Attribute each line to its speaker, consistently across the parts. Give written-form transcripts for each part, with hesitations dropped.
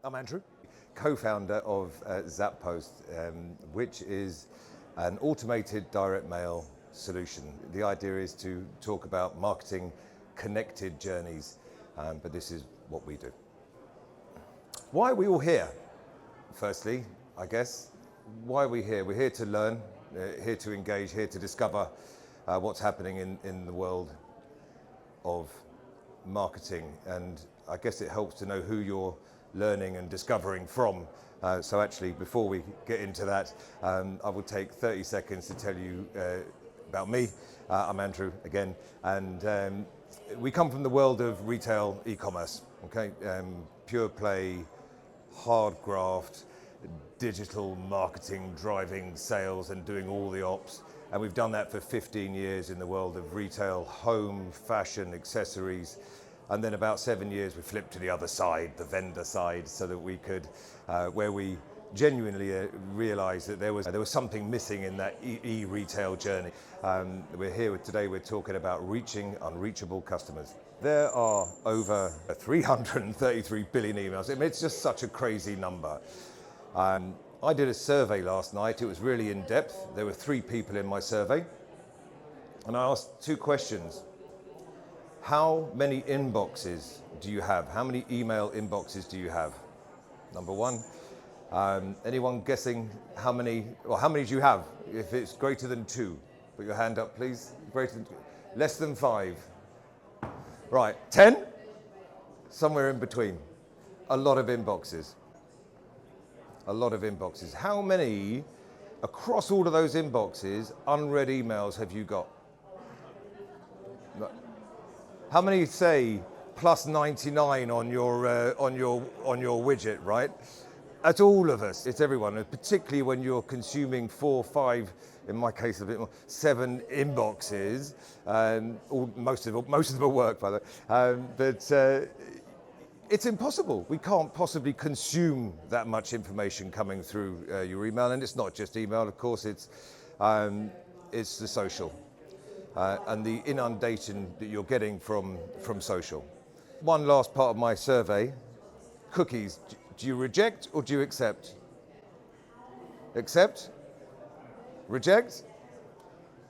Speaker 1: I'm Andrew, co-founder of ZAP Post, which is an automated direct mail solution. The idea is to talk about marketing connected journeys, but this is what we do. Why are we all here? Firstly, I guess, why are we here? We're here to learn, here to engage, here to discover what's happening in the world of marketing, and I guess it helps to know who you're learning and discovering from. So actually, before we get into that, I will take 30 seconds to tell you about me. I'm Andrew again, and we come from the world of retail e-commerce, okay? Pure play, hard graft, digital marketing, driving sales and doing all the ops. And we've done that for 15 years in the world of retail, home, fashion, accessories. And then about 7 years we flipped to the other side, the vendor side, so that we could, where we genuinely realized that there was something missing in that e-retail journey. We're here today, we're talking about reaching unreachable customers. There are over 333 billion emails. I mean, it's just such a crazy number. I did a survey last night. It was really in depth. There were 3 people in my survey. And I asked 2 questions. How many inboxes do you have? How many email inboxes do you have? Number 1. Anyone guessing how many do you have? If it's greater than 2, put your hand up, please. Greater than 2. Less than 5. Right, 10? Somewhere in between. A lot of inboxes. A lot of inboxes. How many, across all of those inboxes, unread emails have you got? How many say plus 99 on your widget, right? That's all of us. It's everyone, and particularly when you're consuming 4, 5, in my case a bit more, 7 inboxes. Most of them are work, by the way. But it's impossible. We can't possibly consume that much information coming through your email, and it's not just email. Of course, it's the social. And the inundation that you're getting from social. One last part of my survey, cookies. Do you reject or do you accept? Accept? Reject?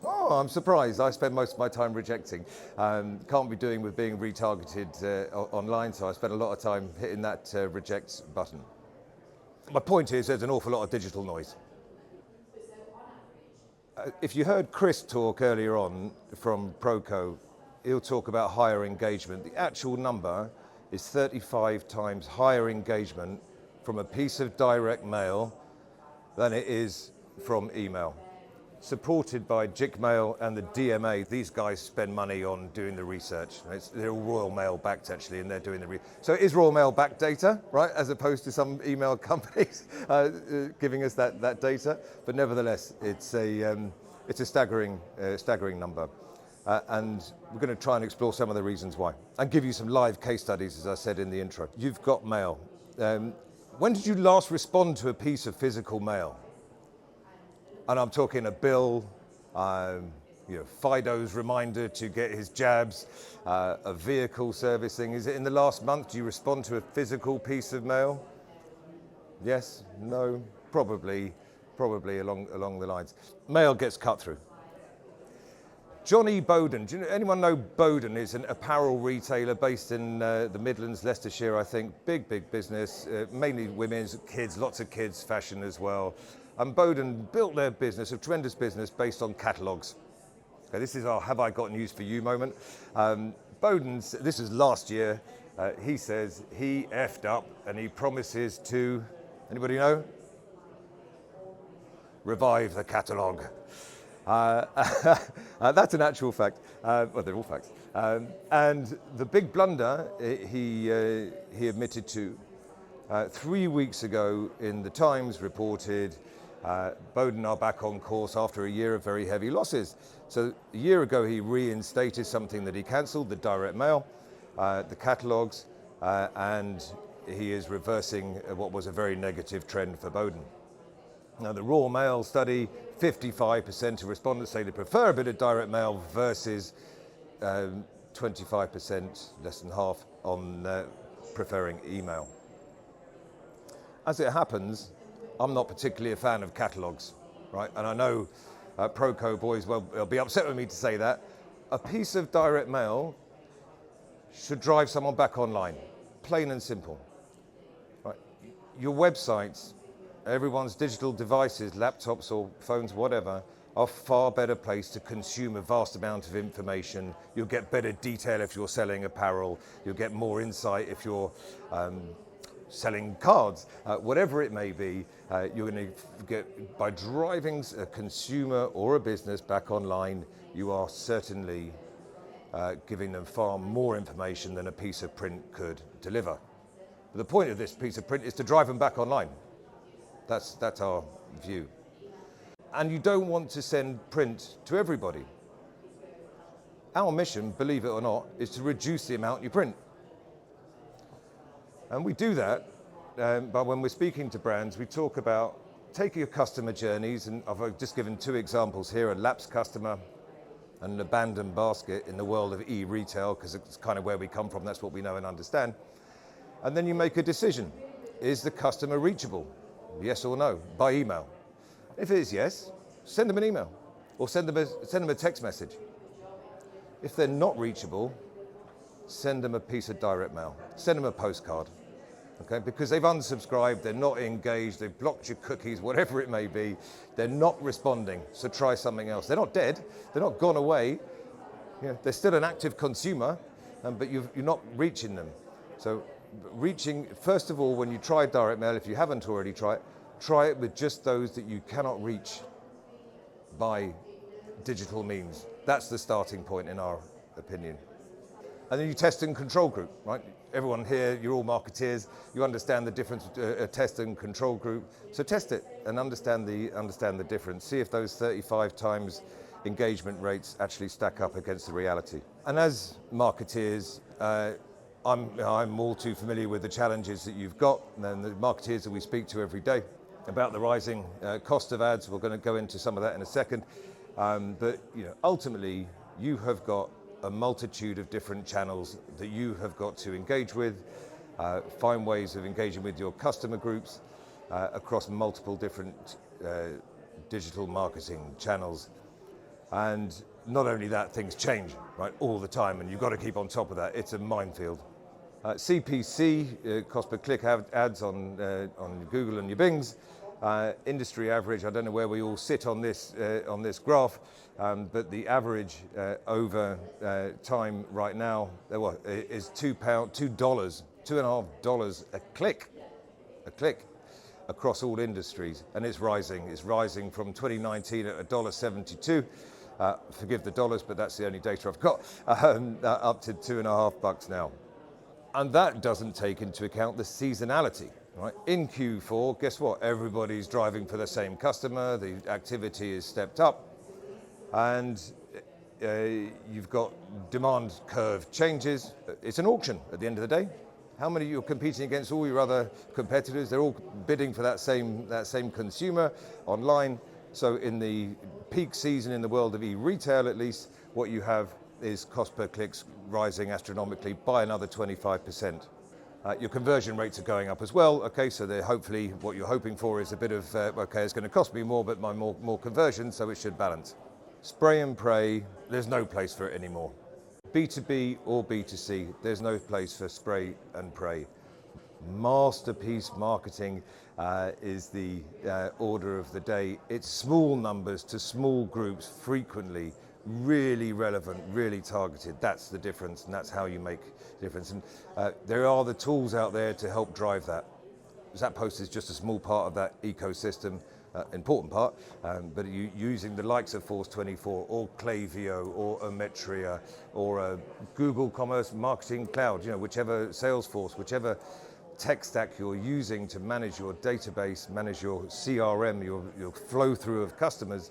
Speaker 1: Oh, I'm surprised. I spend most of my time rejecting. Can't be doing with being retargeted online, so I spend a lot of time hitting that reject button. My point is there's an awful lot of digital noise. If you heard Chris talk earlier on from Proco, he'll talk about higher engagement. The actual number is 35 times higher engagement from a piece of direct mail than it is from email. Supported by Jigmail and the DMA, these guys spend money on doing the research. They're all Royal Mail backed actually, and they're doing the research. So it is Royal Mail backed data, right? As opposed to some email companies giving us that data. But nevertheless, it's a staggering number. And we're going to try and explore some of the reasons why. And give you some live case studies, as I said in the intro. You've got mail. When did you last respond to a piece of physical mail? And I'm talking a bill, Fido's reminder to get his jabs, a vehicle servicing. Is it in the last month? Do you respond to a physical piece of mail? Yes? No? Probably along the lines. Mail gets cut through. Johnny Bowden. Anyone know Bowden? Is an apparel retailer based in the Midlands, Leicestershire, I think. Big business, mainly women's, kids, lots of kids, fashion as well. And Bowden built their business, a tremendous business based on catalogues. Okay, this is our have I got news for you moment. Bowden's, this was last year, he says he effed up and he promises to, anybody know? Revive the catalogue. That's an actual fact. Well, they're all facts. And the big blunder he admitted to 3 weeks ago in the Times reported Bowden are back on course after a year of very heavy losses. So a year ago he reinstated something that he cancelled, the direct mail, the catalogues, and he is reversing what was a very negative trend for Bowden. Now the Raw Mail study, 55% of respondents say they prefer a bit of direct mail versus 25%, less than half, on preferring email. As it happens, I'm not particularly a fan of catalogs, right? And I know Proco boys will be upset with me to say that. A piece of direct mail should drive someone back online, plain and simple. Right? Your websites, everyone's digital devices, laptops or phones, whatever, are far better placed to consume a vast amount of information. You'll get better detail if you're selling apparel. You'll get more insight if you're selling cards. Whatever it may be, you're going to get, by driving a consumer or a business back online, you are certainly giving them far more information than a piece of print could deliver. But the point of this piece of print is to drive them back online. That's our view. And you don't want to send print to everybody. Our mission, believe it or not, is to reduce the amount you print. And we do that, but when we're speaking to brands, we talk about taking your customer journeys, and I've just given two examples here, a lapsed customer and an abandoned basket in the world of e-retail, because it's kind of where we come from, that's what we know and understand. And then you make a decision. Is the customer reachable? Yes or no, by email. If it is yes, send them an email or send them a text message. If they're not reachable, send them a piece of direct mail, send them a postcard, okay? Because they've unsubscribed, they're not engaged, they've blocked your cookies, whatever it may be, they're not responding, so try something else. They're not dead, they're not gone away, they're still an active consumer, but you're not reaching them. So reaching, first of all, when you try direct mail, if you haven't already tried it, try it with just those that you cannot reach by digital means. That's the starting point in our opinion. And then you test and control group, right? Everyone here, you're all marketeers, you understand the difference between a test and control group. So test it and understand the difference. See if those 35 times engagement rates actually stack up against the reality. And as marketeers, I'm all too familiar with the challenges that you've got and the marketeers that we speak to every day about the rising cost of ads. We're going to go into some of that in a second. But ultimately, you have got a multitude of different channels that you have got to engage with, find ways of engaging with your customer groups across multiple different digital marketing channels. And not only that, things change, right, all the time, and you've got to keep on top of that. It's a minefield. CPC, cost per click ads on Google and your Bings, industry average. I don't know where we all sit on this graph, but the average over time right now is $2.50 a click across all industries, and it's rising. It's rising from 2019 at $1.72. Forgive the dollars, but that's the only data I've got. Up to $2.50 now. And that doesn't take into account the seasonality, right? In Q4, guess what? Everybody's driving for the same customer, the activity is stepped up, and you've got demand curve changes. It's an auction at the end of the day. How many you're competing against all your other competitors? They're all bidding for that same consumer online. So in the peak season in the world of e-retail, at least, what you have is cost per clicks rising astronomically by another 25%. Your conversion rates are going up as well. Okay, so they're hopefully what you're hoping for is a bit of okay, it's going to cost me more, but my more conversion, so it should balance. Spray and pray, there's no place for it anymore. B2B or B2C, there's no place for spray and pray. Masterpiece marketing is the order of the day. It's small numbers to small groups frequently, really relevant, really targeted. That's the difference, and that's how you make a difference. And there are the tools out there to help drive that. ZAP Post is just a small part of that ecosystem, important part, but using the likes of Force24 or Klaviyo or Ometria or Google Commerce Marketing Cloud, whichever Salesforce, whichever tech stack you're using to manage your database, manage your CRM, your flow through of customers,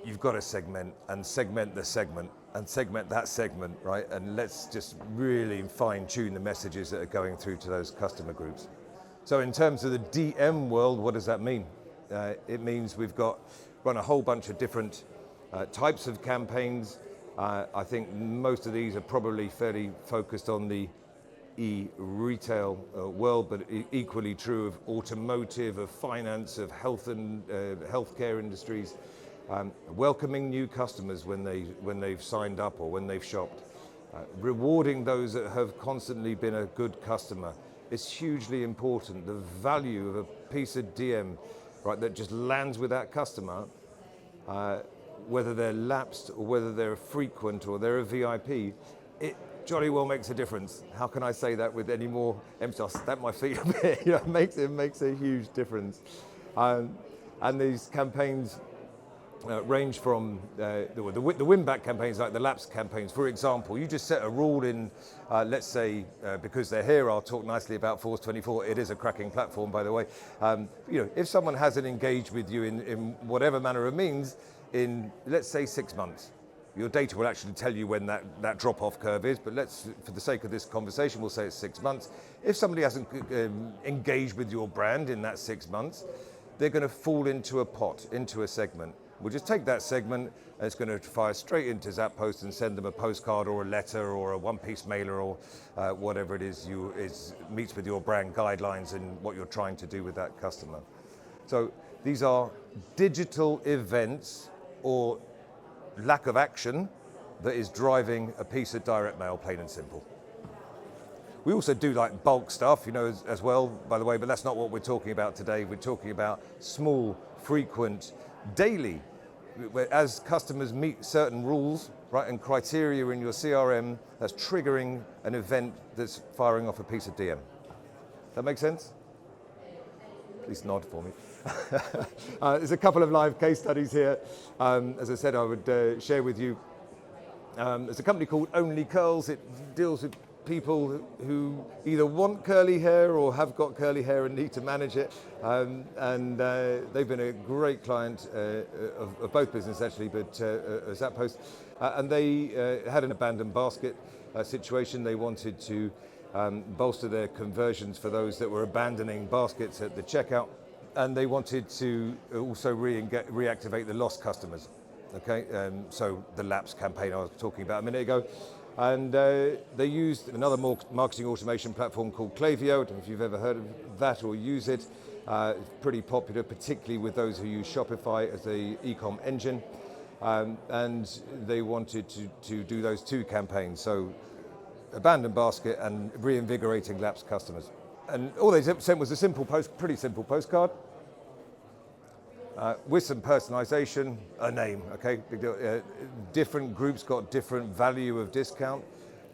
Speaker 1: you've got to segment the segment and segment that segment, right? And let's just really fine tune the messages that are going through to those customer groups. So in terms of the DM world, what does that mean? It means we've run a whole bunch of different types of campaigns. I think most of these are probably fairly focused on the e-retail world, but equally true of automotive, of finance, of health and healthcare industries. Welcoming new customers when they've signed up or when they've shopped. Rewarding those that have constantly been a good customer. It's hugely important. The value of a piece of DM, right, that just lands with that customer, whether they're lapsed or whether they're a frequent or they're a VIP, it jolly well makes a difference. How can I say that with any more emphasis? I'll stamp my feet a bit. You know, it makes a huge difference. And these campaigns range from the win-back campaigns, like the lapse campaigns. For example, you just set a rule in, let's say, because they're here, I'll talk nicely about Force 24. It is a cracking platform, by the way. You know, if someone hasn't engaged with you in whatever manner of means in, let's say, 6 months, your data will actually tell you when that drop-off curve is, but let's, for the sake of this conversation, we'll say it's 6 months. If somebody hasn't engaged with your brand in that 6 months, they're going to fall into a pot, into a segment. We'll just take that segment and it's going to fire straight into ZAP Post and send them a postcard or a letter or a one-piece mailer or whatever it is meets with your brand guidelines and what you're trying to do with that customer. So these are digital events or lack of action that is driving a piece of direct mail, plain and simple. We also do like bulk stuff, you know, as well, by the way, but that's not what we're talking about today. We're talking about small, frequent, daily, as customers meet certain rules, right, and criteria in your CRM, that's triggering an event that's firing off a piece of DM. That make sense? At least nod for me. There's a couple of live case studies here. As I said, I would share with you. There's a company called Only Curls. It deals with people who either want curly hair or have got curly hair and need to manage it. And they've been a great client of both businesses, actually, but ZAP Post. And they had an abandoned basket situation. They wanted to bolster their conversions for those that were abandoning baskets at the checkout. And they wanted to also reactivate the lost customers. Okay, so the lapse campaign I was talking about a minute ago. And they used another marketing automation platform called Klaviyo. I don't know if you've ever heard of that or use it. It's pretty popular, particularly with those who use Shopify as an e-com engine. And they wanted to do those two campaigns, so abandoned basket and reinvigorating lapsed customers. And all they sent was a simple pretty simple postcard. With some personalization, a name, okay? Different groups got different value of discount,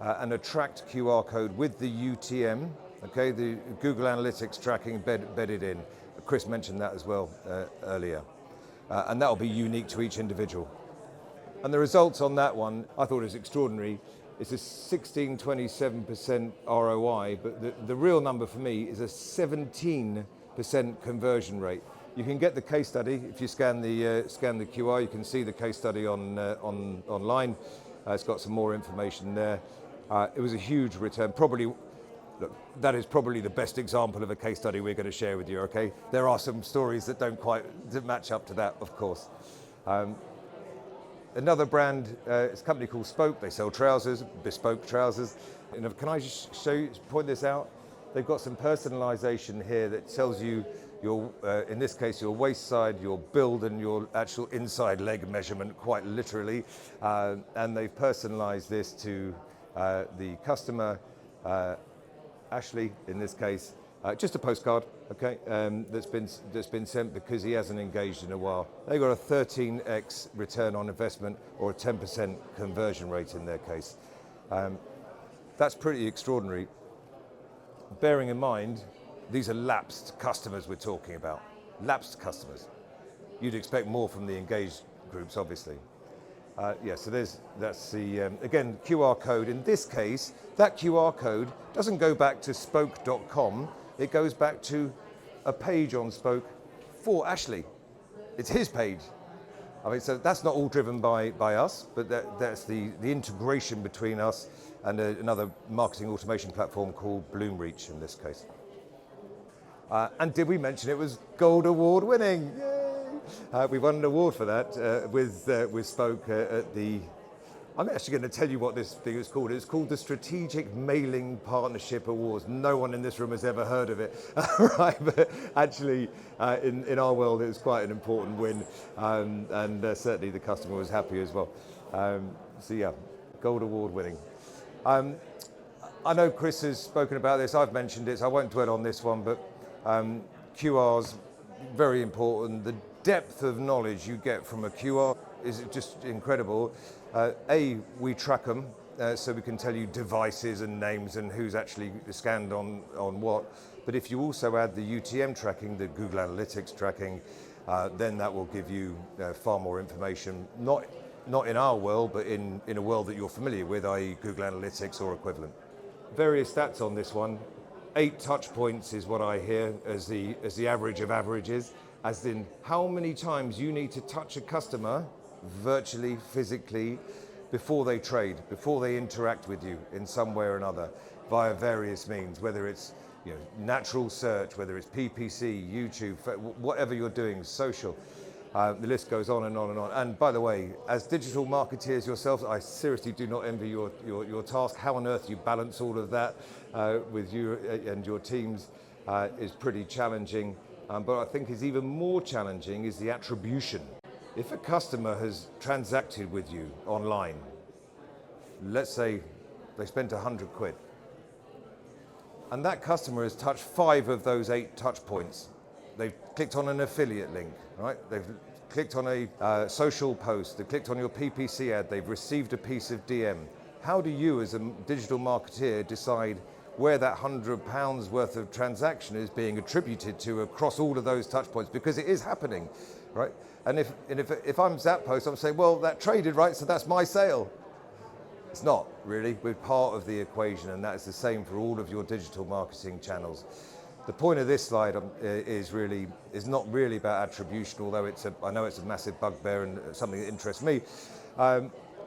Speaker 1: and a tracked QR code with the UTM, okay? The Google Analytics tracking bedded in. Chris mentioned that as well earlier. And that'll be unique to each individual. And the results on that one, I thought was extraordinary. It's a 27% ROI, but the real number for me is a 17% conversion rate. You can get the case study if you scan the QR. You can see the case study online. It's got some more information there. It was a huge return. Probably, look, that is probably the best example of a case study we're going to share with you. Okay, there are some stories that don't quite match up to that, of course. Another brand, it's a company called Spoke. They sell trousers, bespoke trousers. And can I just point this out? They've got some personalization here that tells you your, in this case, your waist side, your build, and your actual inside leg measurement, quite literally. And they've personalized this to the customer, Ashley, in this case, just a postcard, okay, that's been sent because he hasn't engaged in a while. They got a 13x return on investment or a 10% conversion rate in their case. That's pretty extraordinary. Bearing in mind, these are lapsed customers we're talking about. Lapsed customers. You'd expect more from the engaged groups, obviously. Yeah, so that's the, again, QR code. In this case, that QR code doesn't go back to spoke.com. It goes back to a page on Spoke for Ashley. It's his page. I mean, so that's not all driven by us, but that's the integration between us and another marketing automation platform called Unreachable in this case. And did we mention it was Gold Award winning? Yay! We won an award for that with Spoke at the I'm actually going to tell you what this thing is called. It's called the Strategic Mailing Partnership Awards. No one in this room has ever heard of it, right? But actually, in our world, it was quite an important win, and certainly the customer was happy as well. So yeah, gold award winning. I know Chris has spoken about this. I've mentioned it, so I won't dwell on this one. But QR's very important. The depth of knowledge you get from a QR is just incredible. We track them, so we can tell you devices and names and who's actually scanned on what. But if you also add the UTM tracking, the Google Analytics tracking, then that will give you far more information. Not in our world, but in a world that you're familiar with, i.e. Google Analytics or equivalent. Various stats on this one. 8 touch points is what I hear as the average of averages, as in how many times you need to touch a customer virtually, physically, before they trade, before they interact with you in some way or another via various means, whether it's natural search, whether it's PPC, YouTube, whatever you're doing, social. The list goes on and on and on. And by the way, as digital marketeers yourselves, I seriously do not envy your task. How on earth you balance all of that with you and your teams is pretty challenging. But I think is even more challenging is the attribution. If a customer has transacted with you online, let's say they spent 100 quid, and that customer has touched 5 of those 8 touch points. They've clicked on an affiliate link, right? They've clicked on a social post, they've clicked on your PPC ad, they've received a piece of DM. How do you as a digital marketeer decide where that £100 worth of transaction is being attributed to across all of those touch points? Because it is happening, right? And if I'm ZAP Post, I'm saying, well, that traded, right? So that's my sale. It's not really. We're part of the equation, and that is the same for all of your digital marketing channels. The point of this slide is not really about attribution, although I know it's a massive bugbear and something that interests me.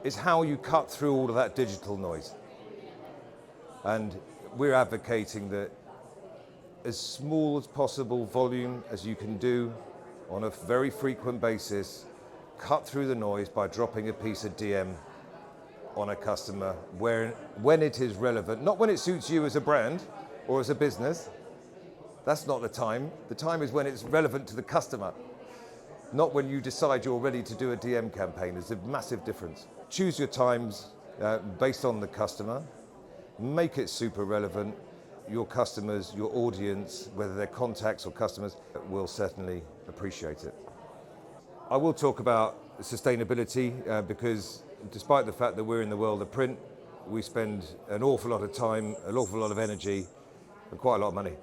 Speaker 1: It's how you cut through all of that digital noise. And we're advocating that as small as possible volume as you can do on a very frequent basis, cut through the noise by dropping a piece of DM on a customer when it is relevant, not when it suits you as a brand or as a business. That's not the time. The time is when it's relevant to the customer, not when you decide you're ready to do a DM campaign. There's a massive difference. Choose your times based on the customer. Make it super relevant. Your customers, your audience, whether they're contacts or customers, will certainly appreciate it. I will talk about sustainability because despite the fact that we're in the world of print, we spend an awful lot of time, an awful lot of energy, and quite a lot of money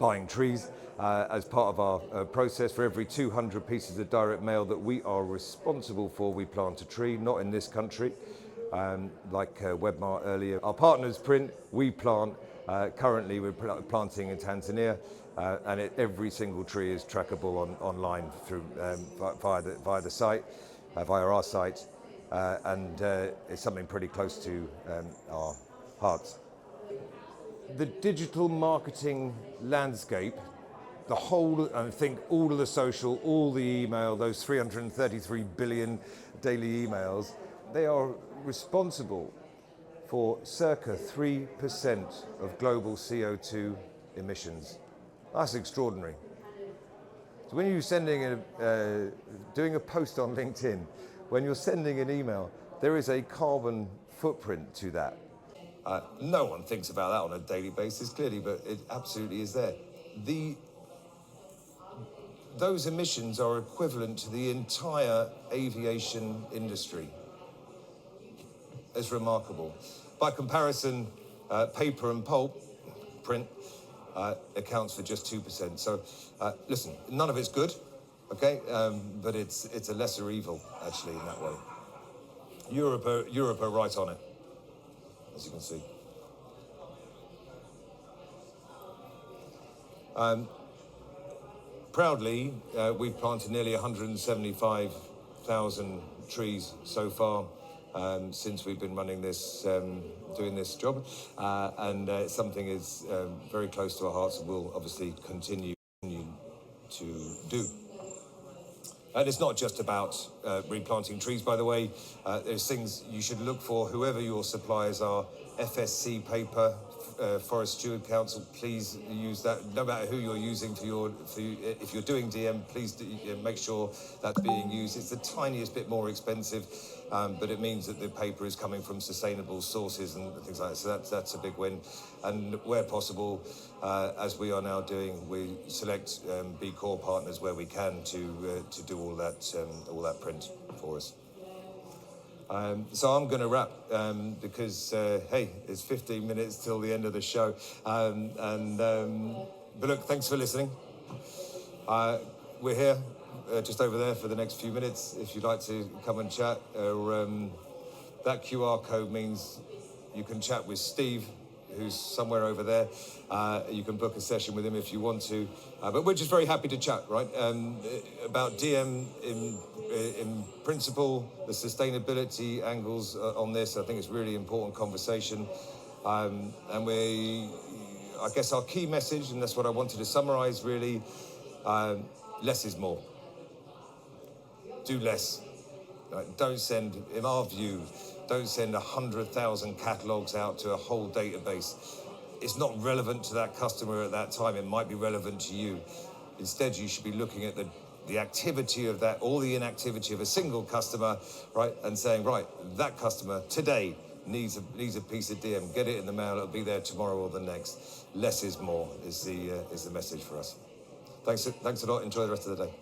Speaker 1: buying trees as part of our process. For every 200 pieces of direct mail that we are responsible for, we plant a tree, not in this country, like Webmart earlier. Our partners print, we plant. Currently we're planting in Tanzania, and every single tree is trackable online through via the site, via our site, and it's something pretty close to our hearts. The digital marketing landscape, the whole, I think all of the social, all the email, those 333 billion daily emails, they are responsible for circa 3% of global CO2 emissions. That's extraordinary. So when you're doing a post on LinkedIn, when you're sending an email, there is a carbon footprint to that. No one thinks about that on a daily basis, clearly, but it absolutely is there. Those emissions are equivalent to the entire aviation industry. It's remarkable. By comparison, paper and pulp, print, accounts for just 2%. So listen, none of it's good, okay? But it's a lesser evil, actually, in that way. Europe are right on it, as you can see. Proudly, we've planted nearly 175,000 trees so far since we've been running this, doing this job, and something is very close to our hearts and we'll obviously continue to do. And it's not just about replanting trees, by the way. There's things you should look for, whoever your suppliers are. FSC paper, Forest Steward Council, please use that. No matter who you're using if you're doing DM, please make sure that's being used. It's the tiniest bit more expensive, but it means that the paper is coming from sustainable sources and things like that. So that's a big win. And where possible, as we are now doing, we select B Corp partners where we can to do all that print for us. So I'm going to wrap because, hey, it's 15 minutes till the end of the show. But look, thanks for listening. We're here just over there for the next few minutes. If you'd like to come and chat, that QR code means you can chat with Steve, who's somewhere over there. You can book a session with him if you want to. But we're just very happy to chat, right? About DM in principle, the sustainability angles on this. I think it's a really important conversation. And I guess our key message, and that's what I wanted to summarize really, less is more. Do less. Don't send, in our view, don't send 100,000 catalogs out to a whole database. It's not relevant to that customer at that time. It might be relevant to you. Instead, you should be looking at the activity of that, or the inactivity of a single customer, right? And saying, right, that customer today needs a piece of DM. Get it in the mail. It'll be there tomorrow or the next. Less is more is the message for us. Thanks a lot. Enjoy the rest of the day.